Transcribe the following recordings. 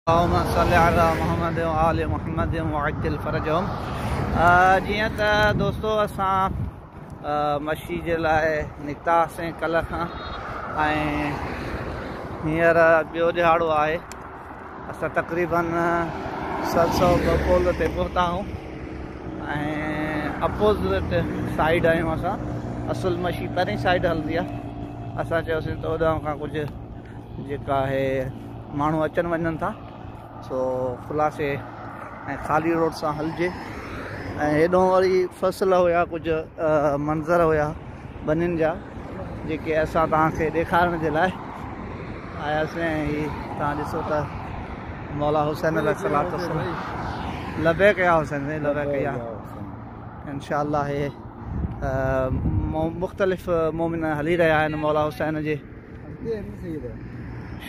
اللهم صل على محمد و आल محمد वअज्जिल फरजहुम। जीअं त दोस्तो असां मच्छी जे लाइ निकितासीं कल्ह खां ऐं हींअर ॿियो दिहाड़ो आहे। असां तक़रीबन 700 बपोल ते पहुता आहियूं ऐं अपोज़िट साइड आहियूं असां। असुल मच्छी पहिरीं साइड हलंदी आहे। असां चयोसीं त होॾां खां कुझु जेका आहे माण्हू अचनि वञनि था सो खुलासे ऐं ख़ाली रोड सां हलिजे। ऐं हेॾो वरी फसल हुया, कुझु मंज़र हुया बनियुनि जा जेके असां तव्हांखे ॾेखारण जे लाइ आयासीं। ऐं हीअ तव्हां ॾिसो त मौला हुसैन अलैहिस्सलाम लबैक या हुसैन लबैक या इंशाअल्लाह हे मुख़्तलिफ़ मोमिन हली रहिया आहिनि मौला हुसैन जे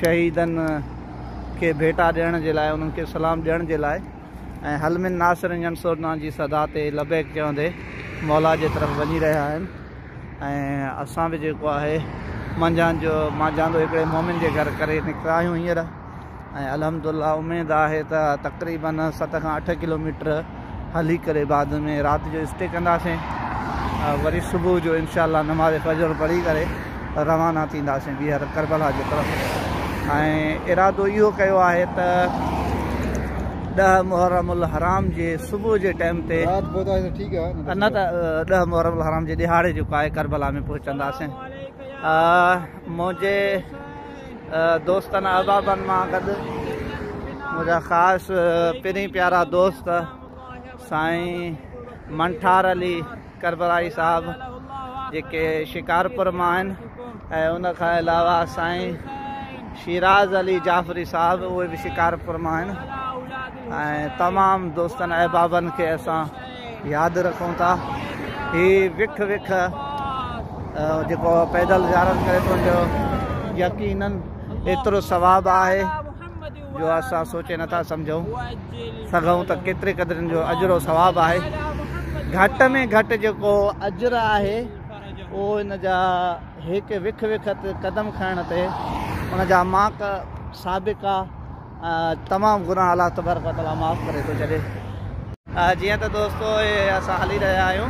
शहीदनि खे भेटा ॾियण जे लाइ, उन्हनि खे सलाम ॾियण जे लाइ। ऐं हलमिन नासिरिन यंसुरना जी सदा ते लबैक चवंदे मौला जे तरफ़ वञी रहिया आहिनि। ऐं असां बि जेको आहे मांझांदो हिकिड़े मोमिन जे घर करे निकिता आहियूं हींअर। ऐं अल्हम्दुलिल्लाह उमेदु आहे त तक़रीबन 7 खां 8 किलोमीटर हली करे बाद में राति जो स्टे कंदासीं। वरी सुबुह जो इंशाअल्लाह नमाज़ फजर पढ़ी करे रवाना थींदासीं ॿीहर करबला जे तरफ़। ऐं इरादो इहो कयो आहे त 10 मुहर्रमुल हराम जे सुबुह जे टाइम ते न त 10 मुहर्रमुल हराम जे ॾिहाड़े जेको आहे करबला में पहुचंदासीं। मुंहिंजे दोस्तनि अहबाबनि मां गॾु मुंहिंजा ख़ासि पहिरीं प्यारा दोस्त साईं मंठार अली करबलाई साहिबु जेके शिकारपुर मां आहिनि। ऐं उनखां अलावा साईं शिराज अली जाफ़री साहिबु उहे बि शिकारपुर मां आहिनि। ऐं तमामु दोस्तनि अहबाबनि खे असां यादि रखूं था। हीअ विख जेको पैदल ज़ियारत करे थो जो यकीनन एतिरो सवाबु आहे जो असां सोचे नथा सघूं त केतिरे क़दरनि जो अजरो सवाबु आहे। घटि में घटि जेको अजर आहे उहो हिन जा हिकु विख क़दम खणण ते उन जा माक साबिक़ा तमामु गुनाह अलाह तबारक व तआला माफ़ करे थो छॾे। जीअं त दोस्तो असां हली रहिया आहियूं।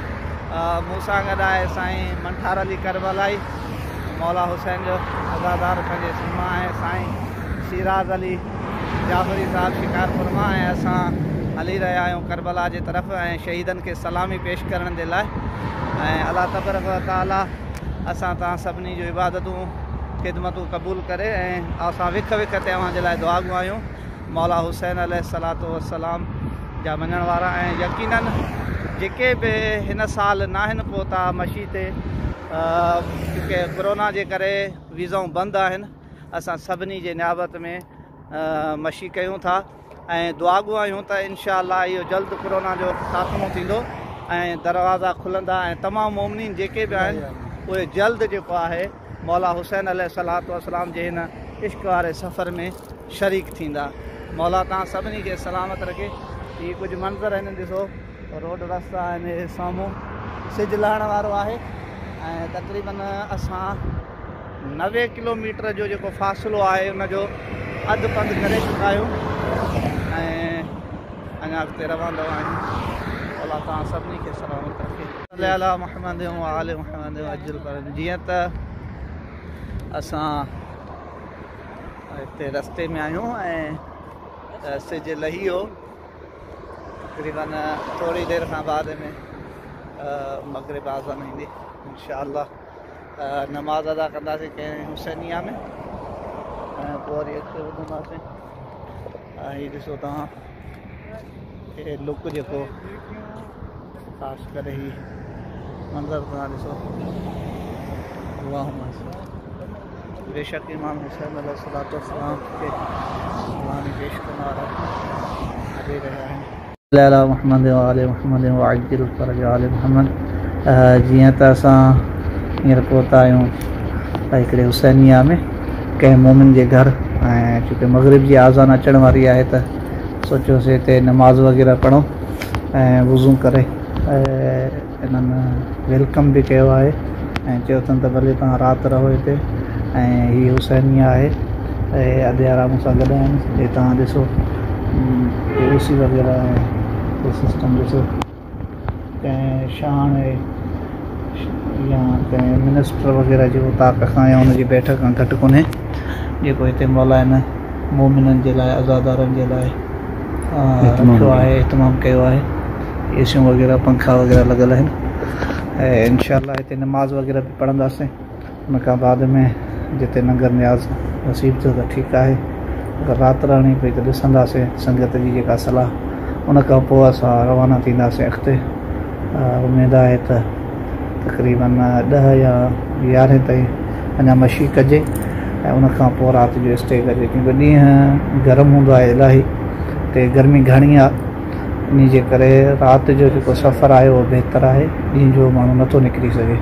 मूं सां गॾु आहे साईं मंठार अली करबलाई मौला हुसैन जो अज़ादार पंहिंजे सिमा आहे साईं शिराज अली जाफ़री साहिबु शिकारपुर मां। ऐं असां हली रहिया आहियूं करबला जे तरफ़ ऐं शहीदनि खे सलामी पेश करण जे लाइ। ऐं अलाह तबारक व तआला असां तव्हां सभिनी जो इबादतूं ख़िदमतूं क़बूल करे। ऐं असां विख ते तव्हांजे लाइ दुआ आहियूं मौला हुसैन अलैहिस्सलातु वस्सलाम जा मञण वारा। ऐं यकीनन जेके बि हिन साल न आहिनि पहुता मच्छी ते क्योंकि कोरोना जे करे वीज़ाऊं बंदि आहिनि, असां सभिनी जे नियाबत में मच्छी कयूं था ऐं दुआ आहियूं त इंशाअल्लाह इहो जल्द कोरोना जो ख़ात्मो थींदो ऐं दरवाज़ा खुलंदा ऐं तमामु मोमिनीन जेके बि आहिनि उहे जल्द जेको आहे मौला हुसैन अलैहिस्सलातु वस्सलाम जे हिन इश्क वारे सफ़र में शरीक थींदा। मौला तव्हां सभिनी खे सलामत रखे। हीअ कुझु मंज़र आहिनि, ॾिसो रोड रस्ता आहिनि, साम्हूं सिजु लहण वारो आहे। ऐं तक़रीबन असां 90 किलोमीटर जो जेको फ़ासिलो आहे उनजो अधु पंधु करे चुका आहियूं ऐं अञा अॻिते रवंदा आहियूं। अलाह तव्हां सभिनी खे सलामत रखे। अला मुहम्मद व आल मुहम्मद वअज्जिल फरजहुम। जीअं त असां हिते रस्ते में आहियूं ऐं सिजु लही वियो। तक़रीबन थोरी देरि खां बाद में मग़रिब आज़ान ईंदी इंशाअल्लाह। नमाज़ अदा कंदासीं कंहिं हुसैनिया में ऐं पोइ वरी अॻिते वधंदासीं। हीअ ॾिसो तव्हां हे लुक जेको ख़ासि करे ही मंज़र तव्हां ॾिसो। बेशक इमाम हुसैन अलैहिस्सलातु वस्सलाम खे सलामी पेश करण वारा हली रहिया आहिनि। अला मुहम्मद व आल मुहम्मद वअज्जिल फरजहुम आल मुहम्मद। जीअं त असां हींअर पहुता आहियूं हिकिड़े हुसैनिया में कंहिं मोमिन जे घर। ऐं चूंकि मग़रिब जी आज़ान अचण वारी आहे त सोचियोसीं हिते नमाज़ वग़ैरह पढ़ूं ऐं वज़ू करे इन्हनि वेलकम बि कयो आहे ऐं चयो अथनि त भले तव्हां राति रहो हिते। ऐं हीअ हुसैनिया आहे अधे आराम सां गॾु आहिनि। जे तव्हां ॾिसो AC वग़ैरह सिस्टम ॾिसो, कंहिं शान या कंहिं मिनिस्टर वग़ैरह जो ताक़ खां या हुनजी बैठक खां घटि कोन्हे जेको हिते मौलाना मोमिननि जे लाइ अज़ादारनि जे लाइ रखियो आहे, इहतमामु कयो आहे। एसियूं वग़ैरह पंखा वग़ैरह लॻल आहिनि ऐं इंशाअल्लाह हिते नमाज़ वग़ैरह बि पढ़ंदासीं। उन खां बाद में जिते नगर न्याज़ नसीब थियो त ठीकु आहे, अगरि राति रहणी पई त ॾिसंदासीं संगत जी जेका सलाह। उन खां पोइ असां रवाना थींदासीं अॻिते। उमेदु आहे त तक़रीबन 10 या 11 ताईं अञा मशी कजे ऐं उन खां पोइ राति जो स्टे कजे, क्योंकि ॾींहुं गरम हूंदो आहे इलाही, हिते गर्मी घणी आहे। इन जे करे राति जो जेको सफ़रु आहे उहो बहितरु आहे, ॾींहं जो माण्हू नथो निकिरी सघे।